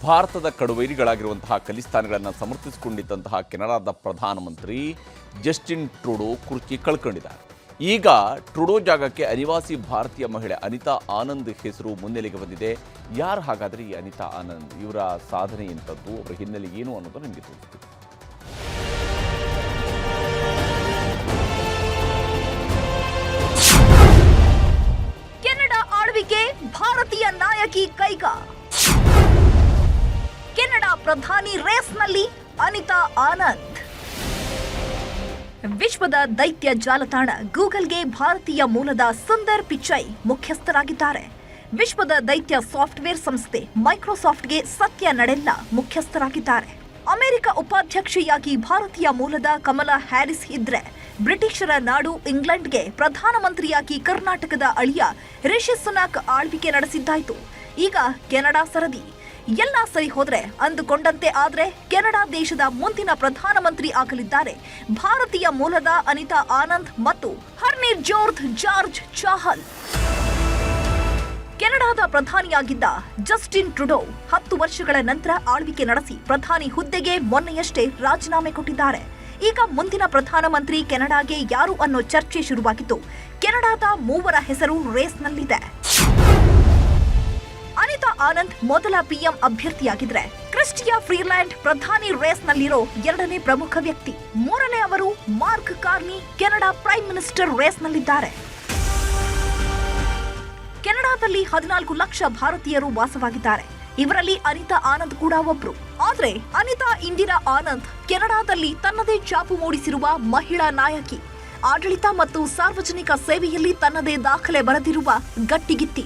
ಭಾರತದ ಕಡುವೈರಿಗಳಾಗಿರುವಂತಹ ಖಲಿಸ್ತಾನಿಗಳನ್ನು ಸಮರ್ಥಿಸಿಕೊಂಡಿದ್ದಂತಹ ಕೆನಡಾದ ಪ್ರಧಾನಮಂತ್ರಿ ಜಸ್ಟಿನ್ ಟ್ರೂಡೋ ಕುರ್ಚಿ ಕಳ್ಕೊಂಡಿದ್ದಾರೆ. ಈಗ ಟ್ರೂಡೋ ಜಾಗಕ್ಕೆ ಅನಿವಾಸಿ ಭಾರತೀಯ ಮಹಿಳೆ ಅನಿತಾ ಆನಂದ್ ಹೆಸರು ಮುನ್ನೆಲೆಗೆ ಬಂದಿದೆ. ಯಾರು ಹಾಗಾದರೆ ಈ ಅನಿತಾ ಆನಂದ್? ಇವರ ಸಾಧನೆ ಎಂಥದ್ದು, ಅವರ ಹಿನ್ನೆಲೆ ಏನು ಅನ್ನೋದು ನಿಮಗೆ ತೋರಿಸ್ತೀವಿ. ಕೆನಡಾ ಆಳ್ವಿಕೆ ಭಾರತೀಯ ನಾಯಕಿ ಕೈಗಾ. ಕೆನಡಾ ಪ್ರಧಾನಿ ರೇಸ್ನಲ್ಲಿ ಅನಿತಾ ಆನಂದ್. ವಿಶ್ವದ ದೈತ್ಯ ಜಾಲತಾಣ ಗೂಗಲ್ಗೆ ಭಾರತೀಯ ಮೂಲದ ಸುಂದರ್ ಪಿಚೈ ಮುಖ್ಯಸ್ಥರಾಗಿದ್ದಾರೆ. ವಿಶ್ವದ ದೈತ್ಯ ಸಾಫ್ಟ್ವೇರ್ ಸಂಸ್ಥೆ ಮೈಕ್ರೋಸಾಫ್ಟ್ಗೆ ಸತ್ಯ ನಡೆಲ್ಲಾ ಮುಖ್ಯಸ್ಥರಾಗಿದ್ದಾರೆ. ಅಮೆರಿಕ ಉಪಾಧ್ಯಕ್ಷೆಯಾಗಿ ಭಾರತೀಯ ಮೂಲದ ಕಮಲಾ ಹ್ಯಾರಿಸ್ ಇದ್ರೆ, ಬ್ರಿಟಿಷರ ನಾಡು ಇಂಗ್ಲೆಂಡ್ಗೆ ಪ್ರಧಾನಮಂತ್ರಿಯಾಗಿ ಕರ್ನಾಟಕದ ಅಳಿಯ ರಿಷಿ ಸುನಾಕ್ ಆಳ್ವಿಕೆ ನಡೆಸಿದ್ದಾಯಿತು. ಈಗ ಕೆನಡಾ ಸರದಿ. ಎಲ್ಲ ಸರಿ ಹೋದ್ರೆ ಅಂದುಕೊಂಡಂತೆ ಆದ್ರೆ ಕೆನಡಾ ದೇಶದ ಮುಂದಿನ ಪ್ರಧಾನಮಂತ್ರಿ ಆಗಲಿದ್ದಾರೆ ಭಾರತೀಯ ಮೂಲದ ಅನಿತಾ ಆನಂದ್ ಮತ್ತು ಹರ್ನಿರ್ಜೋತ್ ಜಾರ್ಜ್ ಚಾಹಲ್. ಕೆನಡಾದ ಪ್ರಧಾನಿಯಾಗಿದ್ದ ಜಸ್ಟಿನ್ ಟ್ರೂಡೋ 10 ವರ್ಷಗಳ ನಂತರ ಆಳ್ವಿಕೆ ನಡೆಸಿ ಪ್ರಧಾನಿ ಹುದ್ದೆಗೆ ಮೊನ್ನೆಯಷ್ಟೇ ರಾಜೀನಾಮೆ ಕೊಟ್ಟಿದ್ದಾರೆ. ಈಗ ಮುಂದಿನ ಪ್ರಧಾನಮಂತ್ರಿ ಕೆನಡಾಗೆ ಯಾರು ಅನ್ನೋ ಚರ್ಚೆ ಶುರುವಾಗಿದ್ದು, ಕೆನಡಾದ 3 ಹೆಸರು ರೇಸ್ನಲ್ಲಿದೆ. ಅನಿತಾ ಆನಂದ್ ಮೊದಲ ಪಿಎಂ ಅಭ್ಯರ್ಥಿಯಾಗಿದ್ರೆ, ಕ್ರಿಸ್ಟಿಯಾ ಫ್ರೀಲ್ಯಾಂಡ್ ಪ್ರಧಾನಿ ರೇಸ್ನಲ್ಲಿರೋ 2ನೇ ಪ್ರಮುಖ ವ್ಯಕ್ತಿ. 3ನೇ ಅವರು Mark Carney Canada prime minister ರೇಸ್ನಲ್ಲಿದ್ದಾರೆ. ಕೆನಡಾದಲ್ಲಿ 14 ಲಕ್ಷ ಭಾರತೀಯರು ವಾಸವಾಗಿದ್ದಾರೆ. ಇವರಲ್ಲಿ ಅನಿತಾ ಆನಂದ್ ಕೂಡ ಒಬ್ರು. ಆದ್ರೆ ಅನಿತಾ ಇಂದಿರಾ ಆನಂದ್ ಕೆನಡಾದಲ್ಲಿ ತನ್ನದೇ ಛಾಪು ಮೂಡಿಸಿರುವ ಮಹಿಳಾ ನಾಯಕಿ. ಆಡಳಿತ ಮತ್ತು ಸಾರ್ವಜನಿಕ ಸೇವೆಯಲ್ಲಿ ತನ್ನದೇ ದಾಖಲೆ ಬರೆದಿರುವ ಗಟ್ಟಿಗಿತ್ತಿ.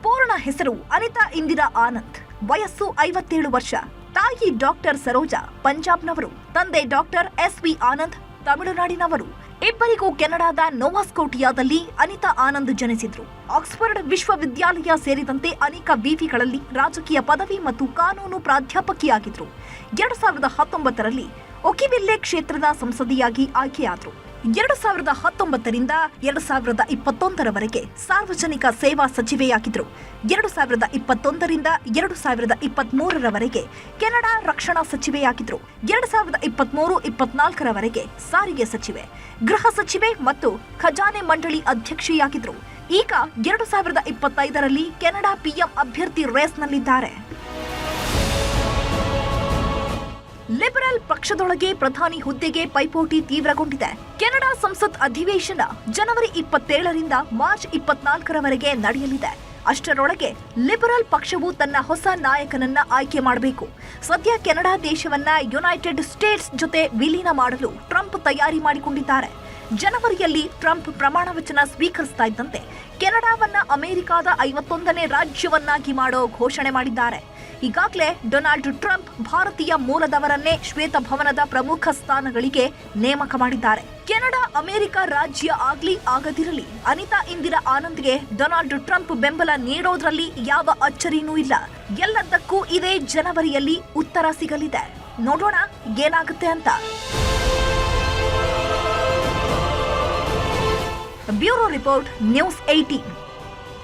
ಪೂರ್ಣ ಹೆಸರು ಅನಿತಾ ಇಂದಿರಾ ಆನಂದ್. ವಯಸ್ಸು 57 ವರ್ಷ. ತಾಯಿ ಡಾಕ್ಟರ್ ಸರೋಜಾ, ಪಂಜಾಬ್ನವರು. ತಂದೆ ಡಾಕ್ಟರ್ ಎಸ್.ವಿ. ಆನಂದ್, ತಮಿಳುನಾಡಿನವರು. ಇಬ್ಬರಿಗೂ ಕೆನಡಾದ ನೋವಾಸ್ಕೋಟಿಯಾದಲ್ಲಿ ಅನಿತಾ ಆನಂದ್ ಜನಿಸಿದ್ರು. ಆಕ್ಸ್ಫರ್ಡ್ ವಿಶ್ವವಿದ್ಯಾಲಯ ಸೇರಿದಂತೆ ಅನೇಕ ವಿವಿಗಳಲ್ಲಿ ರಾಜಕೀಯ ಪದವಿ ಮತ್ತು ಕಾನೂನು ಪ್ರಾಧ್ಯಾಪಕಿಯಾಗಿದ್ರು. 2019ರಲ್ಲಿ ಒಕಿವಿಲ್ಲೆ ಕ್ಷೇತ್ರದ ಸಂಸದೆಯಾಗಿ ಆಯ್ಕೆಯಾದರು. 2019ರಿಂದ 2021ರವರೆಗೆ ಸಾರ್ವಜನಿಕ ಸೇವಾ ಸಚಿವೆಯಾಗಿದ್ದರು. 2021ರಿಂದ 2023ರವರೆಗೆ ಕೆನಡಾ ರಕ್ಷಣಾ ಸಚಿವೆಯಾಗಿದ್ದರು. 2023-24ರವರೆಗೆ ಸಾರಿಗೆ ಸಚಿವೆ, ಗೃಹ ಸಚಿವೆ ಮತ್ತು ಖಜಾನೆ ಮಂಡಳಿ ಅಧ್ಯಕ್ಷೆಯಾಗಿದ್ದರು. ಈಗ 2025ರಲ್ಲಿ ಕೆನಡಾ ಪಿಎಂ ಅಭ್ಯರ್ಥಿ ರೇಸ್ನಲ್ಲಿದ್ದಾರೆ. ಲಿಬರಲ್ ಪಕ್ಷದೊಳಗೆ ಪ್ರಧಾನಿ ಹುದ್ದೆಗೆ ಪೈಪೋಟಿ ತೀವ್ರಗೊಂಡಿದೆ. ಕೆನಡಾ ಸಂಸತ್ ಅಧಿವೇಶನ ಜನವರಿ 27ರಿಂದ ಮಾರ್ಚ್ 24ರವರೆಗೆ ನಡೆಯಲಿದೆ. ಅಷ್ಟರೊಳಗೆ ಲಿಬರಲ್ ಪಕ್ಷವು ತನ್ನ ಹೊಸ ನಾಯಕನನ್ನ ಆಯ್ಕೆ ಮಾಡಬೇಕು. ಸದ್ಯ ಕೆನಡಾ ದೇಶವನ್ನ ಯುನೈಟೆಡ್ ಸ್ಟೇಟ್ಸ್ ಜೊತೆ ವಿಲೀನ ಮಾಡಲು ಟ್ರಂಪ್ ತಯಾರಿ ಮಾಡಿಕೊಂಡಿದ್ದಾರೆ. ಜನವರಿಯಲ್ಲಿ ಟ್ರಂಪ್ ಪ್ರಮಾಣ ವಚನ ಸ್ವೀಕರಿಸ್ತಾ ಇದ್ದಂತೆ ಕೆನಡಾವನ್ನ ಅಮೆರಿಕಾದ 51ನೇ ರಾಜ್ಯವನ್ನಾಗಿ ಮಾಡೋ ಘೋಷಣೆ ಮಾಡಿದ್ದಾರೆ. ಈಗಾಗಲೇ ಡೊನಾಲ್ಡ್ ಟ್ರಂಪ್ ಭಾರತೀಯ ಮೂಲದವರನ್ನೇ ಶ್ವೇತಭವನದ ಪ್ರಮುಖ ಸ್ಥಾನಗಳಿಗೆ ನೇಮಕ ಮಾಡಿದ್ದಾರೆ. ಕೆನಡಾ ಅಮೆರಿಕ ರಾಜ್ಯ ಆಗ್ಲಿ ಆಗದಿರಲಿ, ಅನಿತಾ ಇಂದಿರಾ ಆನಂದ್ಗೆ ಡೊನಾಲ್ಡ್ ಟ್ರಂಪ್ ಬೆಂಬಲ ನೀಡೋದ್ರಲ್ಲಿ ಯಾವ ಅಚ್ಚರಿನೂ ಇಲ್ಲ. ಎಲ್ಲದಕ್ಕೂ ಇದೇ ಜನವರಿಯಲ್ಲಿ ಉತ್ತರ ಸಿಗಲಿದೆ. ನೋಡೋಣ ಏನಾಗುತ್ತೆ ಅಂತ. Bureau report, news 18.